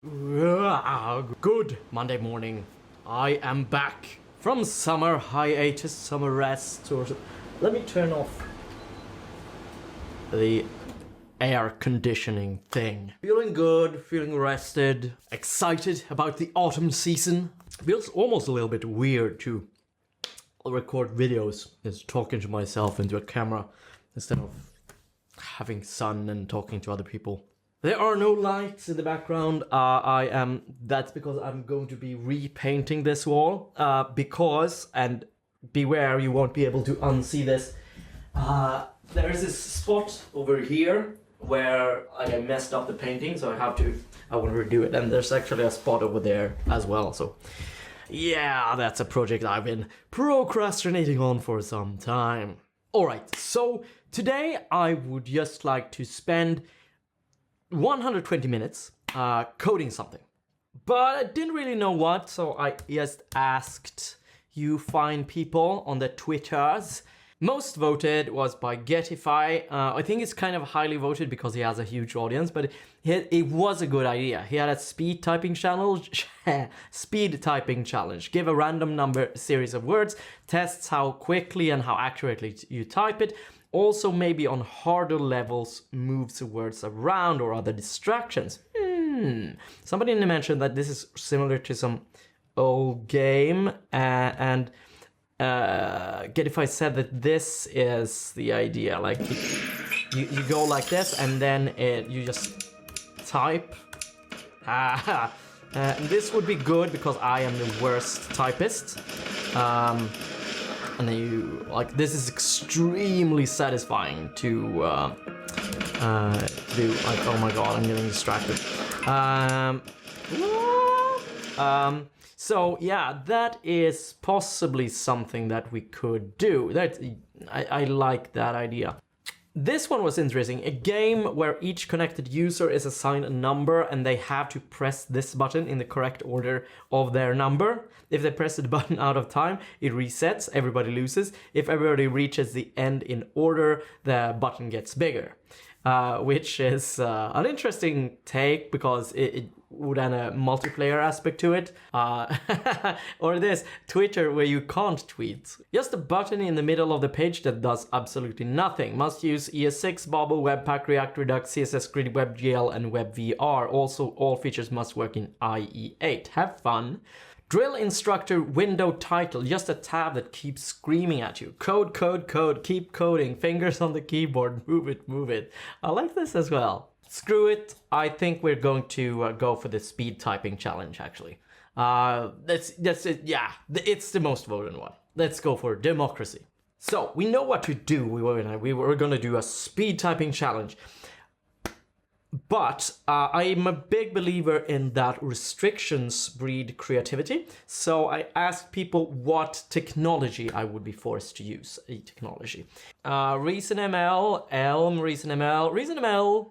Good Monday morning. I am back from summer hiatus, summer rest, or let me turn off the air conditioning thing. Feeling good, feeling rested, excited about the autumn season. Feels almost a little bit weird to record videos just talking to myself into a camera instead of having sun and talking to other people. There are no lights in the background. That's because I'm going to be repainting this wall. Because, and beware, you won't be able to unsee this. There is this spot over here where I messed up the painting, so I want to redo it. And there's actually a spot over there as well. So yeah, that's a project I've been procrastinating on for some time. All right, so today I would just like to spend 120 minutes coding something, but I didn't really know what, so I just asked you fine people on the Twitters. Most voted was by Getify. I think it's kind of highly voted because he has a huge audience, but it was a good idea. He had a speed typing challenge. Give a random number series of words, tests how quickly and how accurately you type it. Also, maybe on harder levels, moves the words around or other distractions. Somebody mentioned that this is similar to some old game, and Getify said that this is the idea. Like you go like this, and then you just type. This would be good because I am the worst typist. And then you, like, this is extremely satisfying to do. Like, oh my god, I'm getting distracted. So yeah, that is possibly something that we could do. I like that idea. This one was interesting. A game where each connected user is assigned a number and they have to press this button in the correct order of their number. If they press the button out of time, it resets, everybody loses. If everybody reaches the end in order, the button gets bigger. Which is an interesting take because it would add a multiplayer aspect to it. Or this, Twitter where you can't tweet. Just a button in the middle of the page that does absolutely nothing. Must use ES6, Bobble, Webpack, React, Redux, CSS Grid, WebGL, and WebVR. Also, all features must work in IE8. Have fun. Drill instructor window title, just a tab that keeps screaming at you. Code, code, code, keep coding, fingers on the keyboard, move it, move it. I like this as well. Screw it, I think we're going to go for the speed typing challenge actually. That's it, yeah, it's the most voted one. Let's go for democracy. So, we know what to do, we were gonna do a speed typing challenge. But I'm a big believer in that restrictions breed creativity. So I asked people what technology I would be forced to use. A technology. ReasonML, Elm, ReasonML,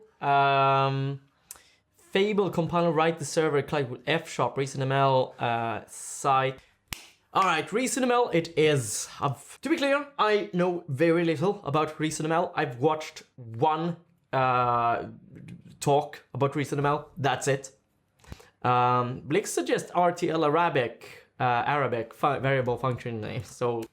Fable, compiler, write the server, client with F#, ReasonML, site. Alright, ReasonML, it is. To be clear, I know very little about ReasonML. I've watched one talk about ReasonML, that's it. Blix suggests RTL Arabic variable function name. So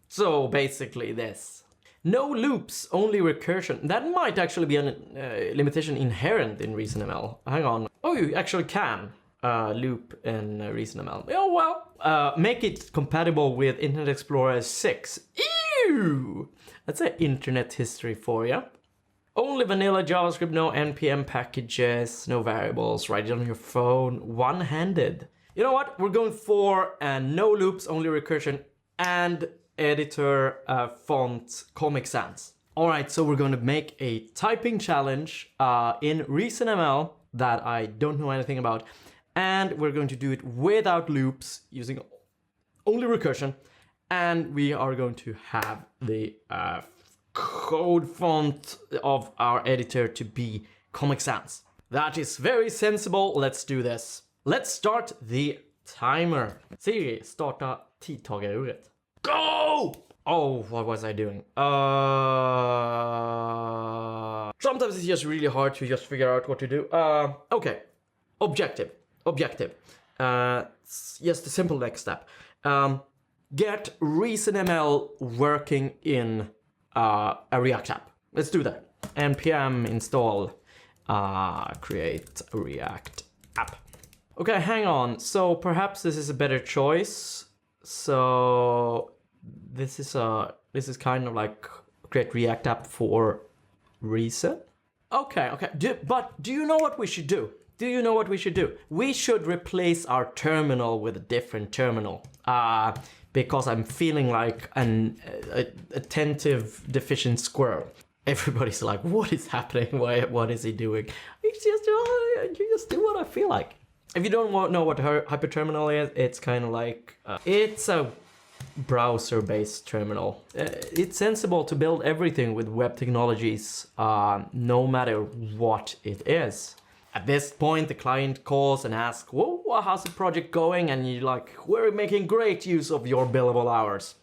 basically this. No loops, only recursion. That might actually be a limitation inherent in ReasonML. Hang on. Oh, you actually can loop in ReasonML. Oh well. Make it compatible with Internet Explorer 6. Ew! That's an internet history for you. Only vanilla JavaScript, no NPM packages, no variables, write it on your phone, one-handed. You know what? We're going for no loops, only recursion, and editor font Comic Sans. All right, so we're going to make a typing challenge in ReasonML that I don't know anything about, and we're going to do it without loops, using only recursion, and we are going to have the code font of our editor to be Comic Sans. That is very sensible. Let's do this. Let's start the timer. Siri, starta tidtagaruret. Go! Oh, what was I doing? Sometimes it's just really hard to just figure out what to do. Okay. Objective. objective. It's just a simple next step. Get ReasonML working in a React app. Let's do that. npm install create a React app. Okay, hang on. So perhaps this is a better choice. So this is kind of like create React app for Reason. Okay. But do you know what we should do? We should replace our terminal with a different terminal. Because I'm feeling like an attentive, deficient squirrel. Everybody's like, what is happening? What is he doing? You just do what I feel like. If you don't know what hyperterminal is, it's kind of like, it's a browser-based terminal. It's sensible to build everything with web technologies, no matter what it is. At this point, the client calls and asks, well, how's the project going? And you're like, we're making great use of your billable hours.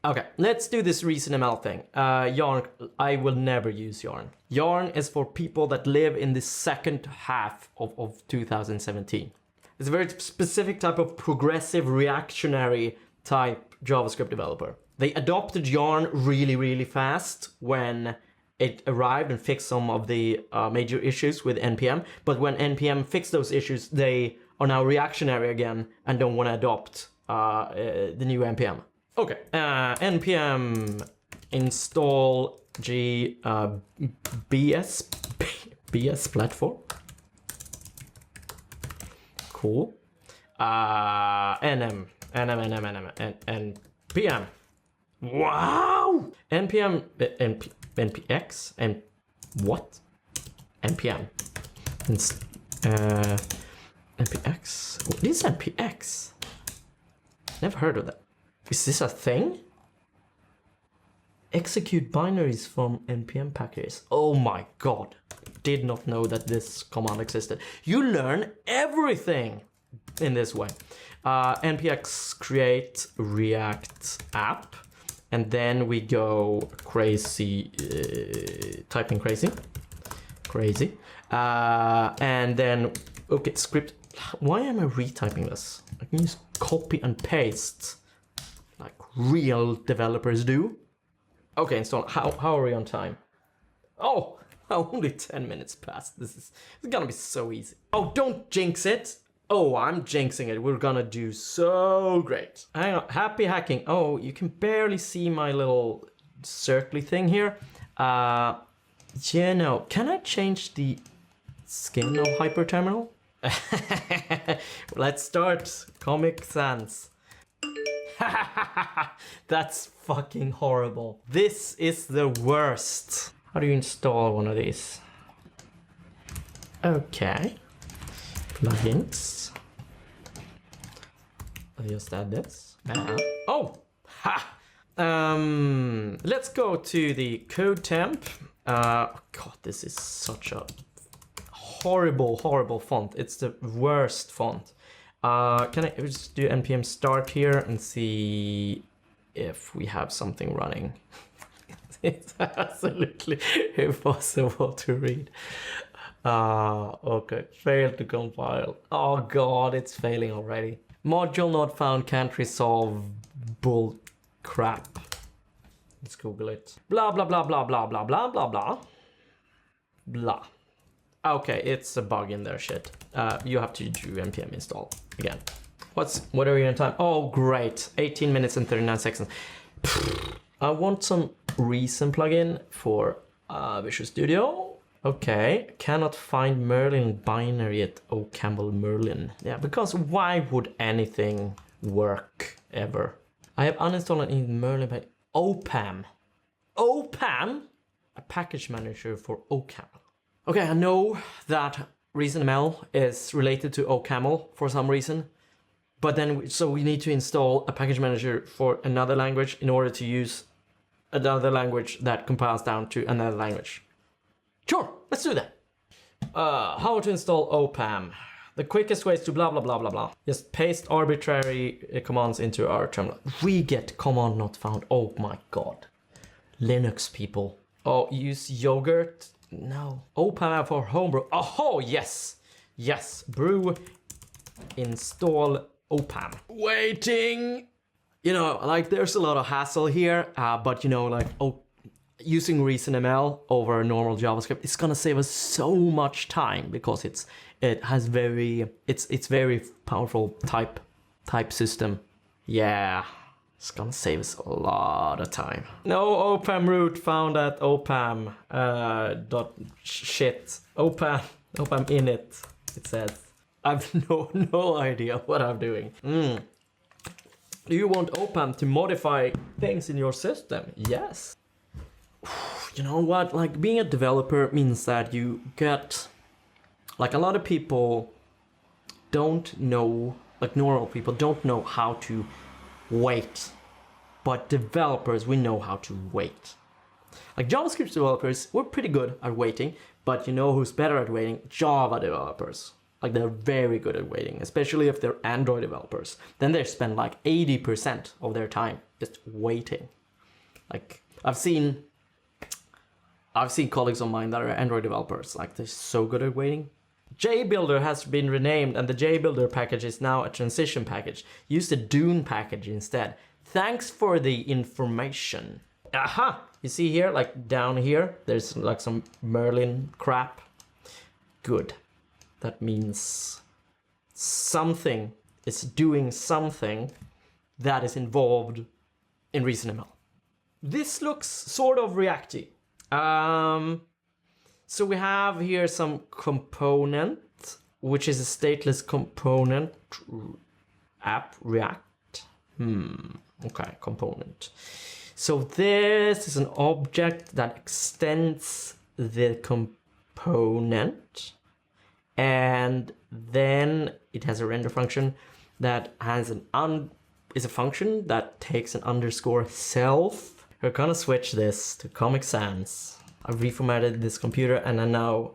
Okay, let's do this ReasonML thing. Yarn, I will never use Yarn. Yarn is for people that live in the second half of 2017. It's a very specific type of progressive reactionary type JavaScript developer. They adopted Yarn really, really fast when it arrived and fixed some of the major issues with NPM. But when NPM fixed those issues, they are now reactionary again and don't want to adopt the new NPM. Okay, NPM install BS platform. Cool. npm. Wow! npx and what? npm. npx. What is npx? Never heard of that. Is this a thing? Execute binaries from npm packages. Oh my god. Did not know that this command existed. You learn everything in this way. npx create React app. And then we go crazy, typing crazy. And then, okay, script. Why am I retyping this? I can use copy and paste like real developers do. Okay, install. How are we on time? Oh, only 10 minutes past. This is gonna be so easy. Oh, don't jinx it. Oh, I'm jinxing it. We're gonna do so great. Hang on, happy hacking. Oh, you can barely see my little circly thing here. You know, can I change the skin of hyperterminal? Let's start Comic Sans. That's fucking horrible. This is the worst. How do you install one of these? Okay. Plugins. I'll just add this. Oh! Ha! Let's go to the code temp. God, this is such a horrible font. It's the worst font. Can I just do npm start here and see if we have something running? It's absolutely impossible to read. Okay, failed to compile. Oh god, it's failing already. Module not found, can't resolve bull crap. Let's Google it. Blah blah blah blah blah blah blah blah blah. Blah. Okay, it's a bug in there, shit. You have to do npm install again. What are you on time? Oh great, 18 minutes and 39 seconds. I want some Reason plugin for Visual Studio. Okay, cannot find Merlin binary at OCaml Merlin. Yeah, because why would anything work ever? I have uninstalled in Merlin by OPAM. OPAM? A package manager for OCaml. Okay, I know that ReasonML is related to OCaml for some reason. But then, so we need to install a package manager for another language in order to use another language that compiles down to another language. Sure, let's do that. How to install OPAM. The quickest way is to blah, blah, blah, blah, blah. Just paste arbitrary commands into our terminal. We get command not found. Oh my god. Linux people. Oh, use yogurt. No. OPAM app for homebrew. Oh, yes. Yes. Brew. Install OPAM. Waiting. You know, like there's a lot of hassle here, but you know, like using ReasonML over normal JavaScript, it's gonna save us so much time because it's very powerful type system. Yeah. It's gonna save us a lot of time. No OPAM root found at OPAM shit. OPAM init, it says. I've no idea what I'm doing. Do you want OPAM to modify things in your system? Yes. You know what? Like being a developer means that you get, like a lot of people don't know, like normal people don't know how to wait, but developers, we know how to wait. Like JavaScript developers, we're pretty good at waiting, but you know who's better at waiting? Java developers. Like they're very good at waiting, especially if they're Android developers. Then they spend like 80% of their time just waiting. Like I've seen colleagues of mine that are Android developers, like they're so good at waiting. JBuilder has been renamed and the JBuilder package is now a transition package. Use the Dune package instead. Thanks for the information. Aha! You see here, like down here, there's like some Merlin crap. Good. That means something is doing something that is involved in ReasonML. This looks sort of Reacty. So we have here some component, which is a stateless component app React. Okay, component. So this is an object that extends the component, and then it has a render function that has is a function that takes an underscore self. We're gonna switch this to Comic Sans. I've reformatted this computer and I now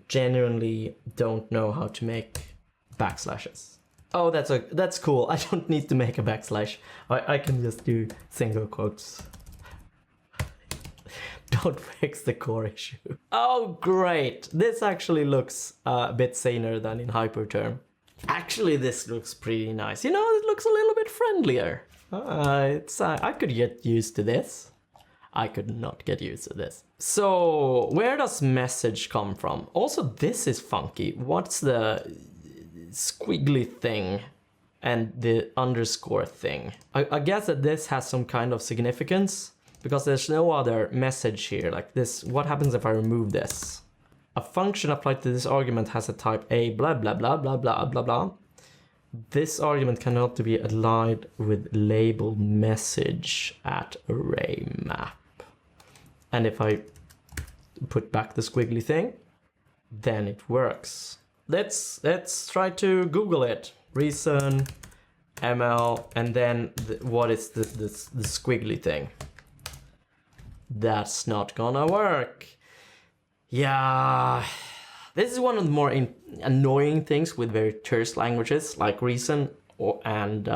genuinely don't know how to make backslashes. Oh, that's cool. I don't need to make a backslash. I can just do single quotes. Don't fix the core issue. Oh, great. This actually looks a bit saner than in Hyperterm. Actually, this looks pretty nice. You know, it looks a little bit friendlier. I could get used to this. I could not get used to this. So, where does message come from? Also, this is funky. What's the squiggly thing and the underscore thing? I guess that this has some kind of significance because there's no other message here. Like this, what happens if I remove this? A function applied to this argument has a type A, blah, blah, blah, blah, blah, blah, blah. This argument cannot be allied with label message at array map. And if I put back the squiggly thing, then it works. Let's try to Google it. ReasonML, and then what is the squiggly thing? That's not gonna work. Yeah, this is one of the more annoying things with very terse languages like Reason and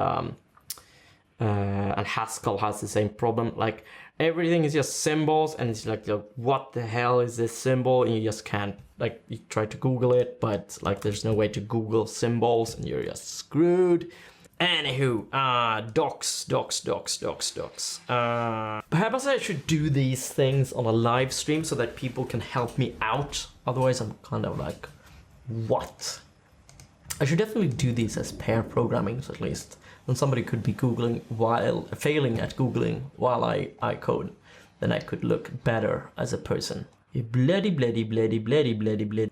Haskell has the same problem. Like everything is just symbols, and it's like, what the hell is this symbol? And you just can't, like, you try to Google it, but like there's no way to Google symbols, and you're just screwed. Anywho, docs. Perhaps I should do these things on a live stream so that people can help me out. Otherwise, I'm kind of like, what? I should definitely do these as pair programming, at least. And somebody could be failing at Googling while I code. Then I could look better as a person. Bloody.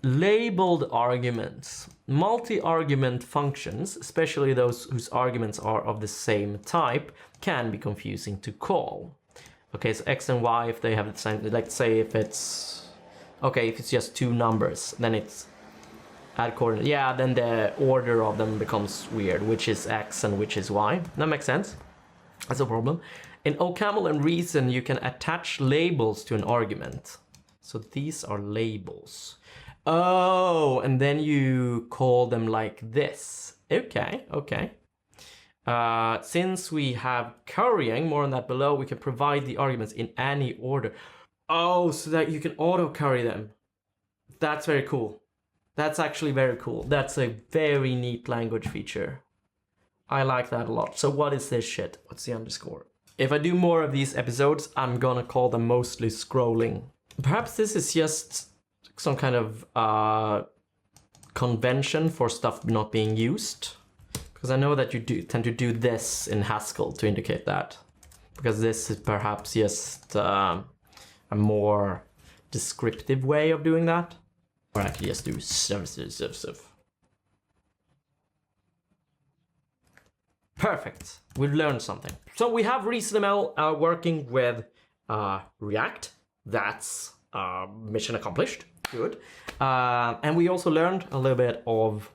Labeled arguments. Multi-argument functions, especially those whose arguments are of the same type, can be confusing to call. Okay, so X and Y, if they have the same, let's say if it's just two numbers, then it's add coordinate. Yeah, then the order of them becomes weird, which is X and which is Y. That makes sense. That's a problem. In OCaml and Reason, you can attach labels to an argument. So these are labels. Oh, and then you call them like this. Okay. Since we have currying, more on that below, we can provide the arguments in any order. Oh, so that you can auto curry them. That's very cool. That's actually very cool. That's a very neat language feature. I like that a lot. So what is this shit? What's the underscore? If I do more of these episodes, I'm gonna call them mostly scrolling. Perhaps this is just some kind of convention for stuff not being used. Because I know that you tend to do this in Haskell to indicate that. Because this is perhaps just a more descriptive way of doing that. Or I could just do stuff. Perfect. We've learned something. So we have ReasonML working with React. That's mission accomplished. Good. And we also learned a little bit of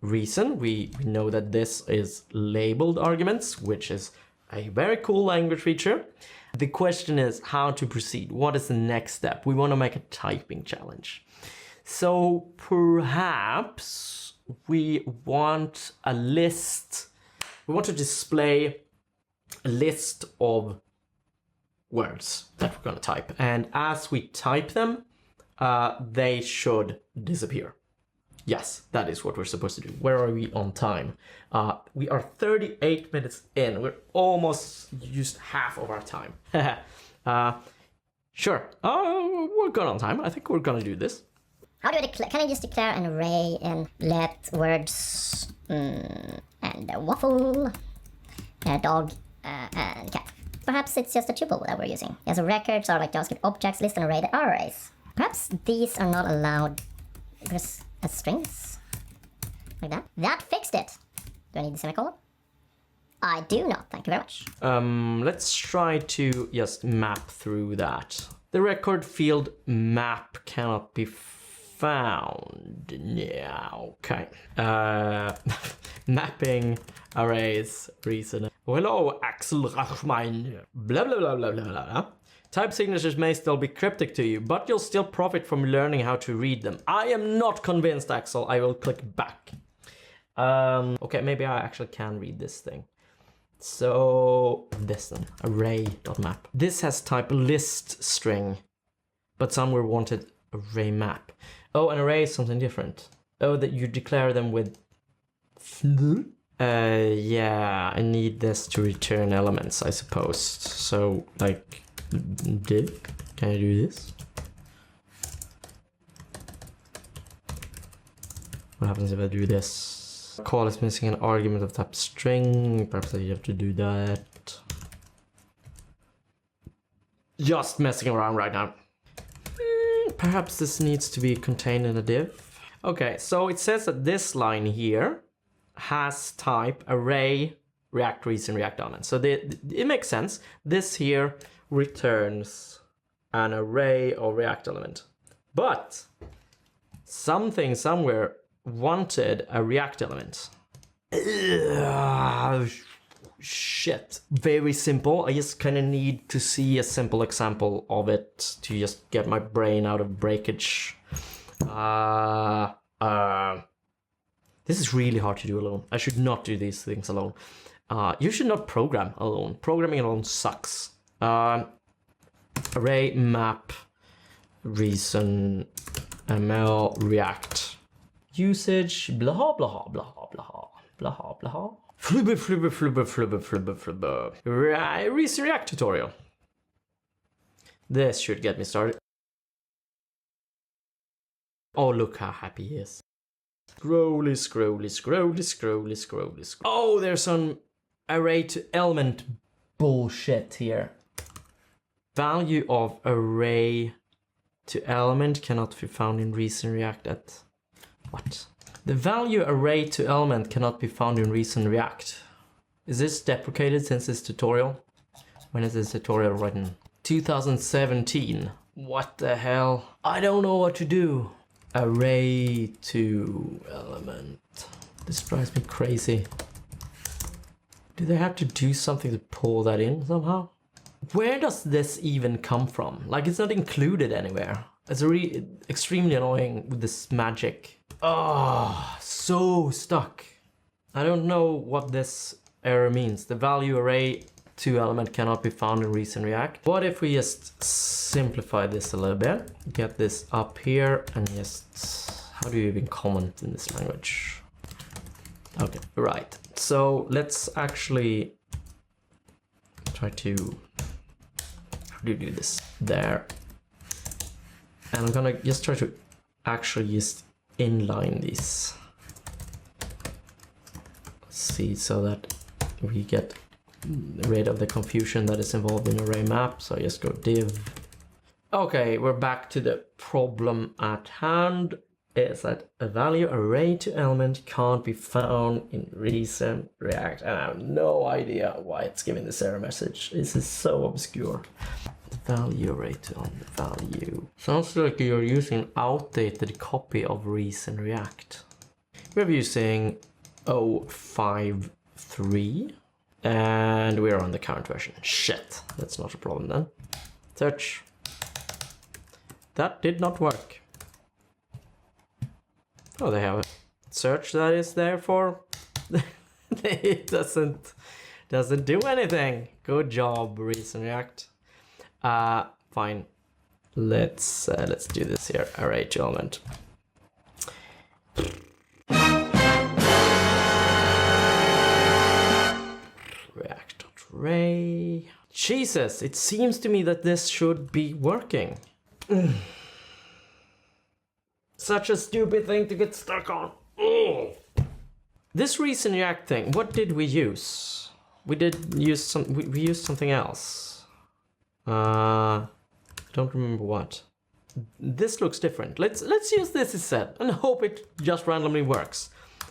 Reason. We know that this is labeled arguments, which is a very cool language feature. The question is how to proceed. What is the next step? We want to make a typing challenge. So perhaps we want a list. We want to display a list of words that we're going to type. And as we type them, they should disappear. Yes, that is what we're supposed to do. Where are we on time? We are 38 minutes in. We're almost used half of our time. Sure. We're good on time. I think we're going to do this. How do I declare? Can I just declare an array and let words and waffle, dog, and cat? Perhaps it's just a tuple that we're using. Yeah, so records are like JavaScript objects, list and array that are arrays. Perhaps these are not allowed as strings. Like that. That fixed it. Do I need the semicolon? I do not, thank you very much. Let's try to just map through that. The record field map cannot be found. Yeah, okay. Mapping arrays reason. Hello, Axel Rachman. Blah, blah, blah, blah, blah, blah. Type signatures may still be cryptic to you, but you'll still profit from learning how to read them. I am not convinced, Axel. I will click back. Okay, maybe I actually can read this thing. So, this then, array.map. This has type list string, but somewhere wanted array map. Oh, an array is something different. Oh, that you declare them with yeah, I need this to return elements, I suppose. So, like, div, can I do this? What happens if I do this? Call is missing an argument of type string. Perhaps I have to do that. Just messing around right now. Perhaps this needs to be contained in a div. Okay, so it says that this line here has type array react reason react element. So it makes sense. This here returns an array of react element. But something somewhere wanted a react element. Shit. Very simple. I just kind of need to see a simple example of it to just get my brain out of breakage. This is really hard to do alone. I should not do these things alone. You should not program alone. Programming alone sucks. Array map reason ML react usage blah blah blah blah blah blah. Flubber flubber flubber flubber flubber flubber. Reason react tutorial. This should get me started. Oh, look how happy he is. Scrolly, scrolly, scrolly, scrolly, scrolly, scrolly. Oh, there's some array to element bullshit here. Value of array to element cannot be found in Reason React at... What? The value array to element cannot be found in Reason React. Is this deprecated since this tutorial? When is this tutorial written? 2017. What the hell? I don't know what to do. Array to element. This drives me crazy. Do they have to do something to pull that in somehow? Where does this even come from? Like, it's not included anywhere. It's really extremely annoying with this magic. Oh, so stuck. I don't know what this error means. The value array to element cannot be found in Reason React. What if we just simplify this a little bit? Get this up here and just, how do you even comment in this language? Okay, right. So let's actually try to, how do you do this? There. And I'm gonna just try to actually just inline these. See, so that we get rid of the confusion that is involved in array map. So I just go div. Okay, we're back to the problem at hand. Is that a value array to element can't be found in Reason React, and I have no idea why it's giving this error message. This is so obscure. The value array to element value. Sounds like you're using an outdated copy of Reason React. We're using 053 and we're on the current version. Shit, that's not a problem then. Search. That did not work. Oh, they have a search that is there for. It doesn't do anything. Good job, Reason React. Fine. Let's do this here. Array to element. React.array. Jesus, it seems to me that this should be working. Such a stupid thing to get stuck on. Ugh. This Reason React thing, what did we use? We used something else. I don't remember what. This looks different. Let's use this instead and hope it just randomly works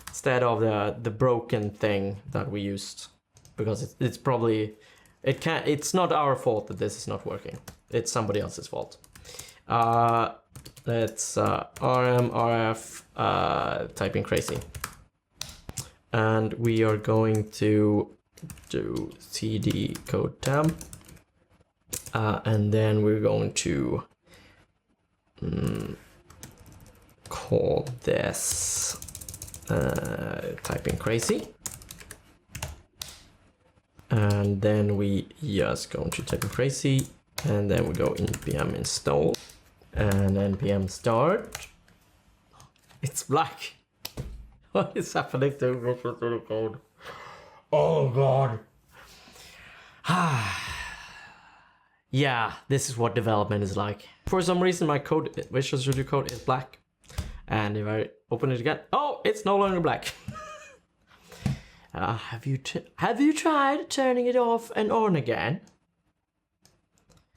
instead of the broken thing that we used, because it's probably it's not our fault that this is not working. It's somebody else's fault. Let's rmrf typing crazy, and we are going to do cd code temp, and then we're going to call this typing crazy, and then we just go to typing crazy, and then we go npm install and npm start. It's black. What is happening to the code? Oh god. Yeah, this is what development is like. For some reason my Visual Studio Code is black, and if I open it again, oh, it's no longer black. Have you tried turning it off and on again?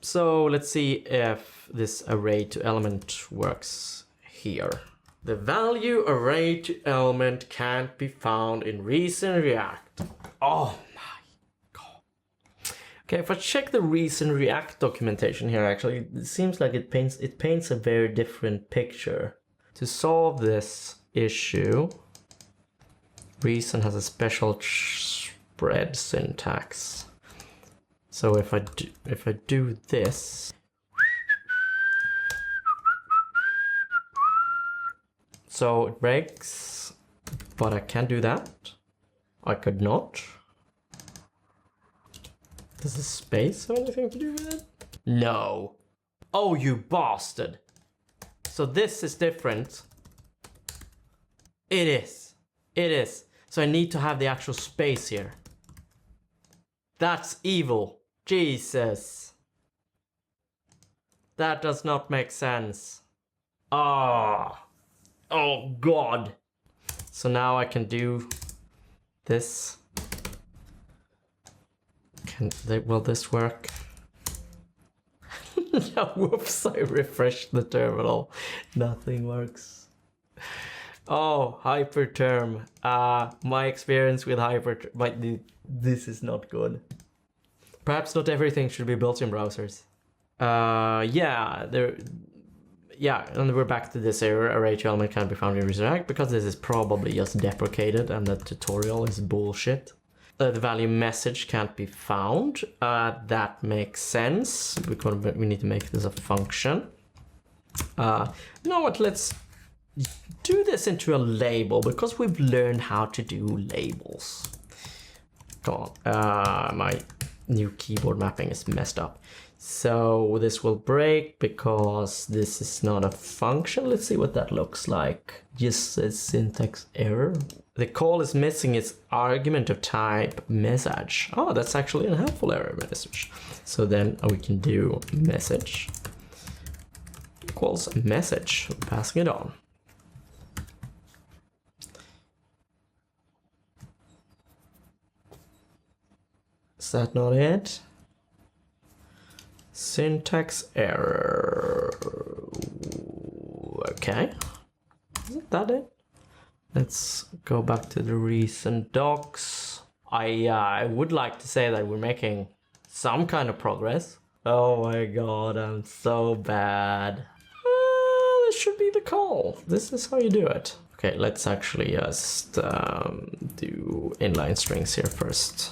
So let's see if this array to element works here. The value array to element can't be found in Reason React. Oh my god. Okay, if I check the Reason React documentation here, actually, it seems like it paints a very different picture. To solve this issue, Reason has a special spread syntax. So if I do this, so it breaks, but I can't do that. I could not. Does the space have anything to do with it? No. Oh, you bastard. So this is different. It is. It is. So I need to have the actual space here. That's evil. Jesus. That does not make sense. Ah. Oh god. So now I can do this. Will this work? No, whoops, I refreshed the terminal. Nothing works. Oh, hyperterm. My experience with hyperterm, this is not good. Perhaps not everything should be built in browsers. Yeah, and we're back to this error. Array to element can't be found in Reason React because this is probably just deprecated and the tutorial is bullshit. The value message can't be found. That makes sense because we need to make this a function. You know what? Let's do this into a label because we've learned how to do labels. Come on, my new keyboard mapping is messed up. So this will break because this is not a function. Let's see what that looks like. Just a syntax error. The call is missing its argument of type message. Oh, that's actually a helpful error message. So then we can do message equals message, passing it on. Is that not it? Syntax error. Okay. Isn't that it? Let's go back to the recent docs. I would like to say that we're making some kind of progress. Oh my god, I'm so bad. This should be the call. This is how you do it. Okay, let's actually just do inline strings here first.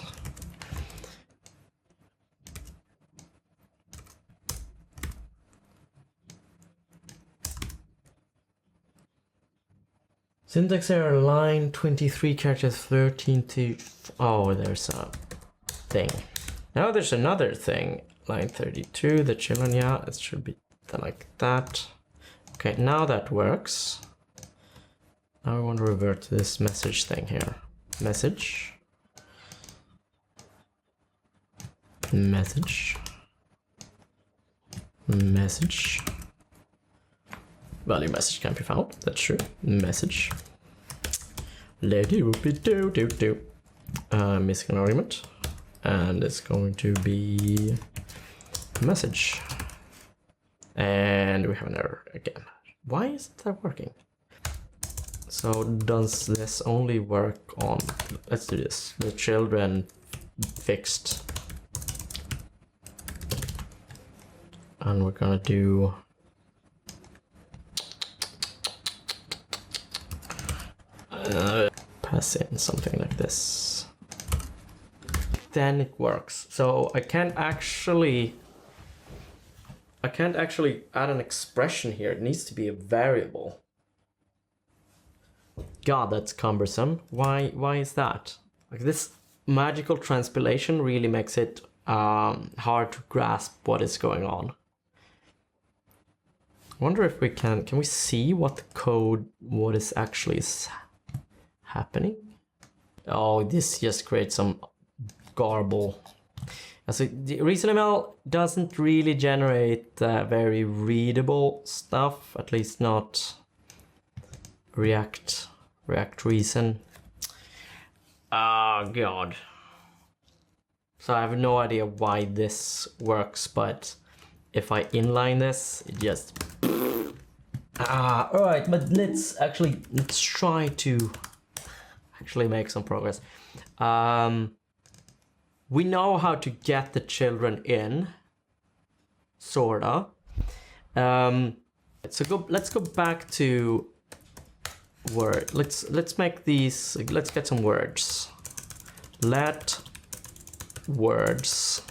Syntax error, line 23, characters 13 to... Oh, there's a thing. Now there's another thing. Line 32, the children, yeah, it should be like that. Okay, now that works. Now I want to revert to this message thing here. Message. Message. Message. Value message can be found, that's true. Message. Missing an argument. And it's going to be message. And we have an error again. Why isn't that working? So does this only work on, let's do this, the children fixed. And we're gonna do pass in something like this. Then it works. So I can't actually add an expression here. It needs to be a variable. God, that's cumbersome. Why is that? Like, this magical transpilation really makes it hard to grasp what is going on. I wonder if we can we see what the code, what is actually happening? Oh, this just creates some garble. So the ReasonML doesn't really generate very readable stuff, at least not React Reason. Oh god. So I have no idea why this works, but if I inline this, it just alright, but let's try to actually make some progress. We know how to get the children in, sorta. Let's go back to word. Let's make these. Let's get some words. Let words.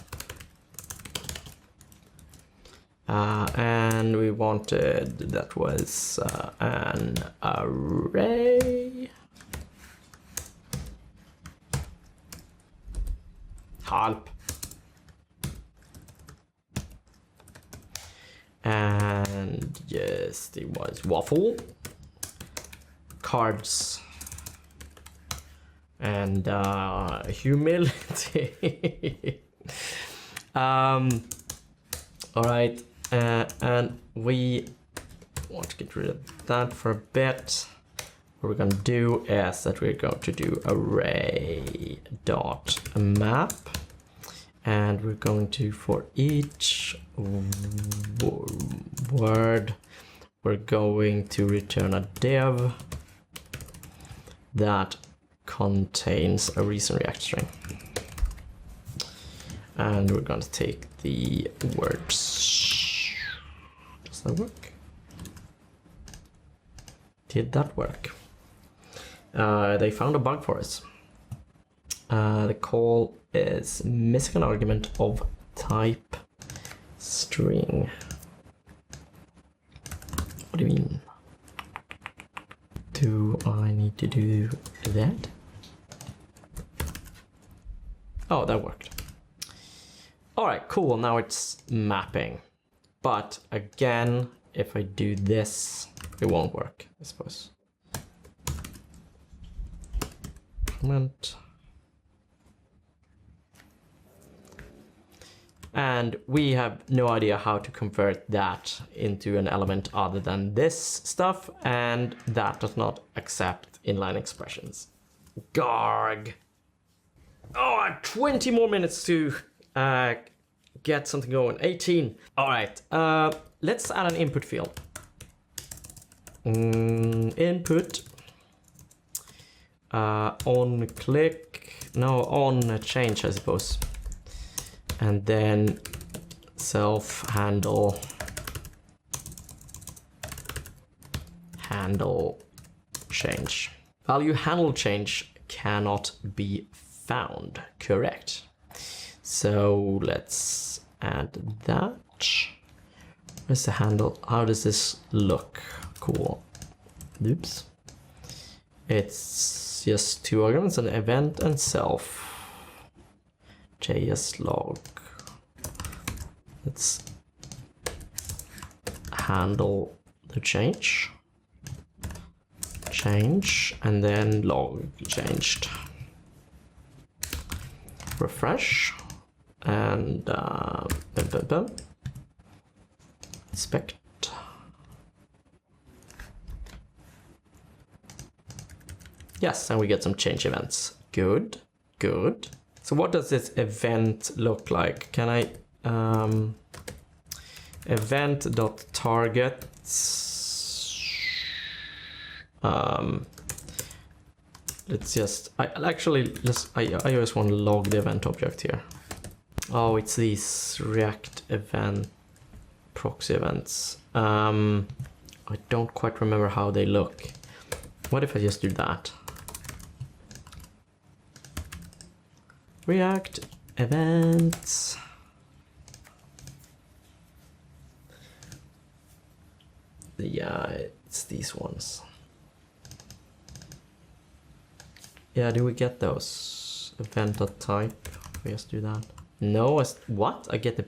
And we wanted, that was an array. Help. And yes, it was waffle. Cards. And humility. All right. And we want to get rid of that for a bit. What we're going to do is that we're going to do array.map, and we're going to, for each word, we're going to return a div that contains a reason react string. And we're going to take the words. Does that work? Did that work? They found a bug for us. The call is missing an argument of type string. What do you mean? Do I need to do that? Oh, that worked. All right, cool. Now it's mapping. But again, if I do this, it won't work, I suppose. Comment. And we have no idea how to convert that into an element other than this stuff, and that does not accept inline expressions. Garg. Oh, 20 more minutes to get something going. 18. All right, let's add an input field. Input. On click. No, on change, I suppose. And then self handle change. Value handle change cannot be found. Correct. So let's add that. Where's the handle? How does this look? Cool. Oops. It's just two arguments, an event and self. JS log. Let's handle the change, and then log changed. Refresh and inspect. Yes, and we get some change events. Good, good. So what does this event look like? Can I event.target let's just I always want to log the event object here. Oh, it's these React event proxy events. I don't quite remember how they look. What if I just do that? React events. Yeah, it's these ones. Yeah, do we get those? Event.type. We just do that. No, what? I get the.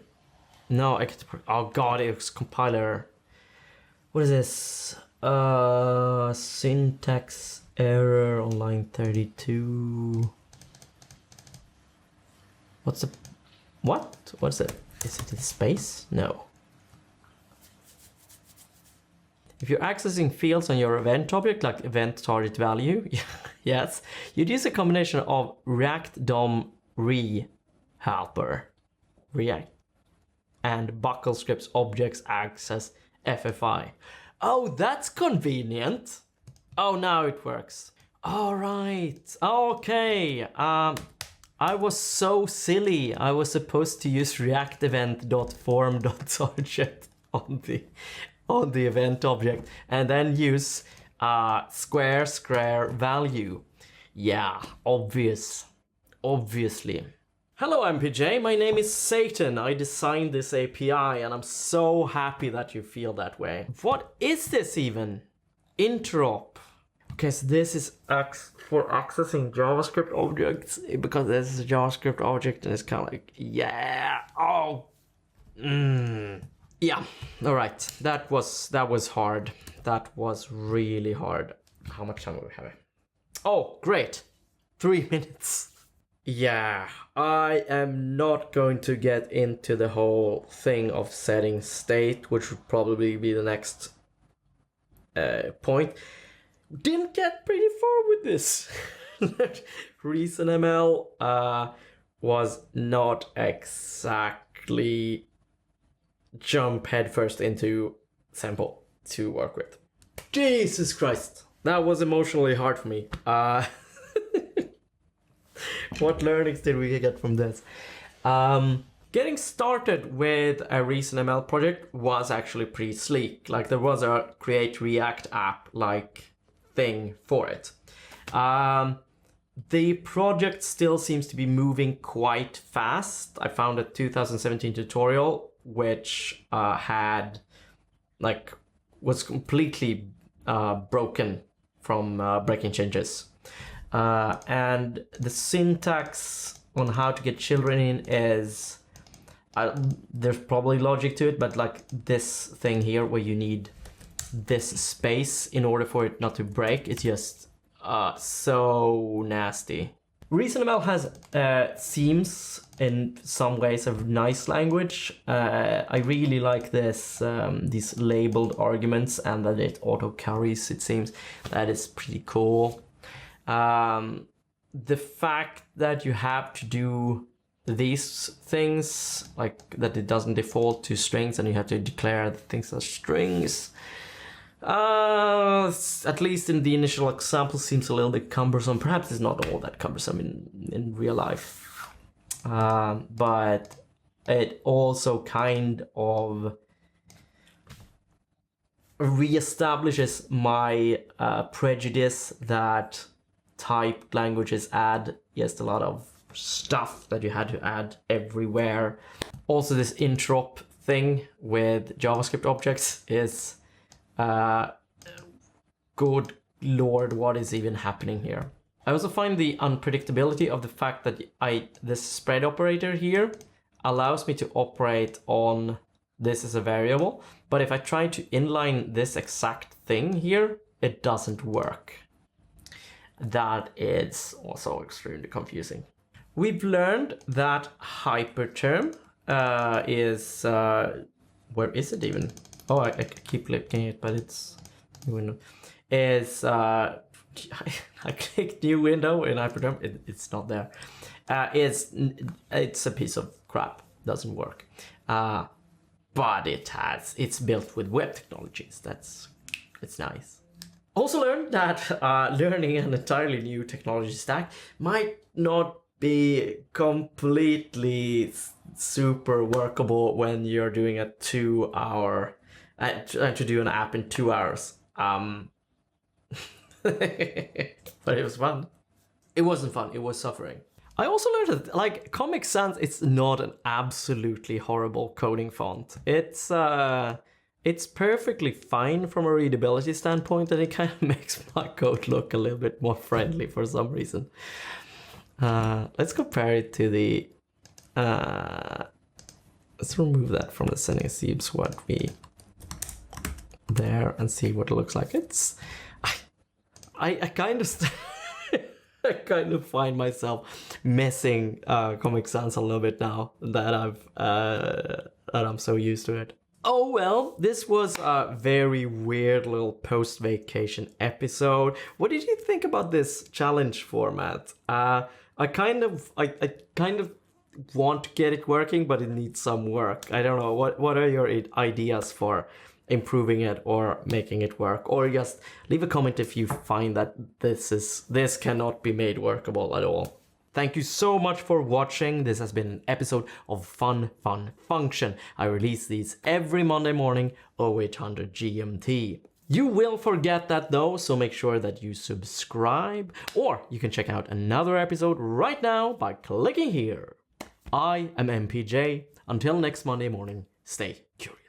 No, I get the. Oh god, it's compiler. What is this? Syntax error on line 32. What's the. What? What's it? Is it in space? No. If you're accessing fields on your event object, like event target value, yes, you'd use a combination of React DOM helper, React, and buckle scripts objects access FFI. Oh, that's convenient. Oh, now it works. All right. Okay. I was so silly. I was supposed to use React event.form.target on the event object and then use square value. Yeah, obviously. Hello MPJ, my name is Satan. I designed this API and I'm so happy that you feel that way. What is this even? Interop. Okay, so this is for accessing JavaScript objects, because this is a JavaScript object and it's kind of like, yeah, oh, yeah, all right, that was hard. That was really hard. How much time do we have? Oh, great, 3 minutes. Yeah, I am not going to get into the whole thing of setting state, which would probably be the next point. Didn't get pretty far with this. ReasonML was not exactly jump headfirst into sample to work with. Jesus Christ, that was emotionally hard for me. What learnings did we get from this? Getting started with a ReasonML project was actually pretty sleek. Like there was a create React app like thing for it. The project still seems to be moving quite fast. I found a 2017 tutorial which was completely broken from breaking changes. And the syntax on how to get children in is there's probably logic to it, but like this thing here where you need this space in order for it not to break, it's just so nasty. ReasonML has seems in some ways a nice language. I really like this these labeled arguments and that it auto carries. It seems that is pretty cool. The fact that you have to do these things, like that it doesn't default to strings and you have to declare that things are strings, at least in the initial example, seems a little bit cumbersome. Perhaps it's not all that cumbersome in real life, but it also kind of reestablishes my prejudice that typed languages add just a lot of stuff that you had to add everywhere. Also, this interop thing with JavaScript objects is good lord, what is even happening here? I also find the unpredictability of the fact that this spread operator here allows me to operate on this as a variable, but if I try to inline this exact thing here, it doesn't work. That is also extremely confusing. We've learned that hyperterm is where is it even? Oh, I keep clicking it, but it's new window. Is I click new window in hyperterm. It's not there. It's a piece of crap. Doesn't work. But it's built with web technologies. It's nice. Also learned that learning an entirely new technology stack might not be completely super workable when you're doing a 2 hour, trying to do an app in 2 hours. But it was fun. It wasn't fun, it was suffering. I also learned that, like, Comic Sans, it's not an absolutely horrible coding font. It's perfectly fine from a readability standpoint, and it kind of makes my code look a little bit more friendly for some reason. Let's compare it to the... let's remove that from the settings, see what we... there, and see what it looks like. It's... I kind of... I kind of find myself missing Comic Sans a little bit now that I'm so used to it. Oh well, this was a very weird little post-vacation episode. What did you think about this challenge format? I kind of want to get it working, but it needs some work. I don't know. What are your ideas for improving it or making it work? Or just leave a comment if you find that this cannot be made workable at all. Thank you so much for watching. This has been an episode of Fun Function. I release these every Monday morning, 0800 GMT. You will forget that though, so make sure that you subscribe, or you can check out another episode right now by clicking here. I am MPJ. Until next Monday morning, stay curious.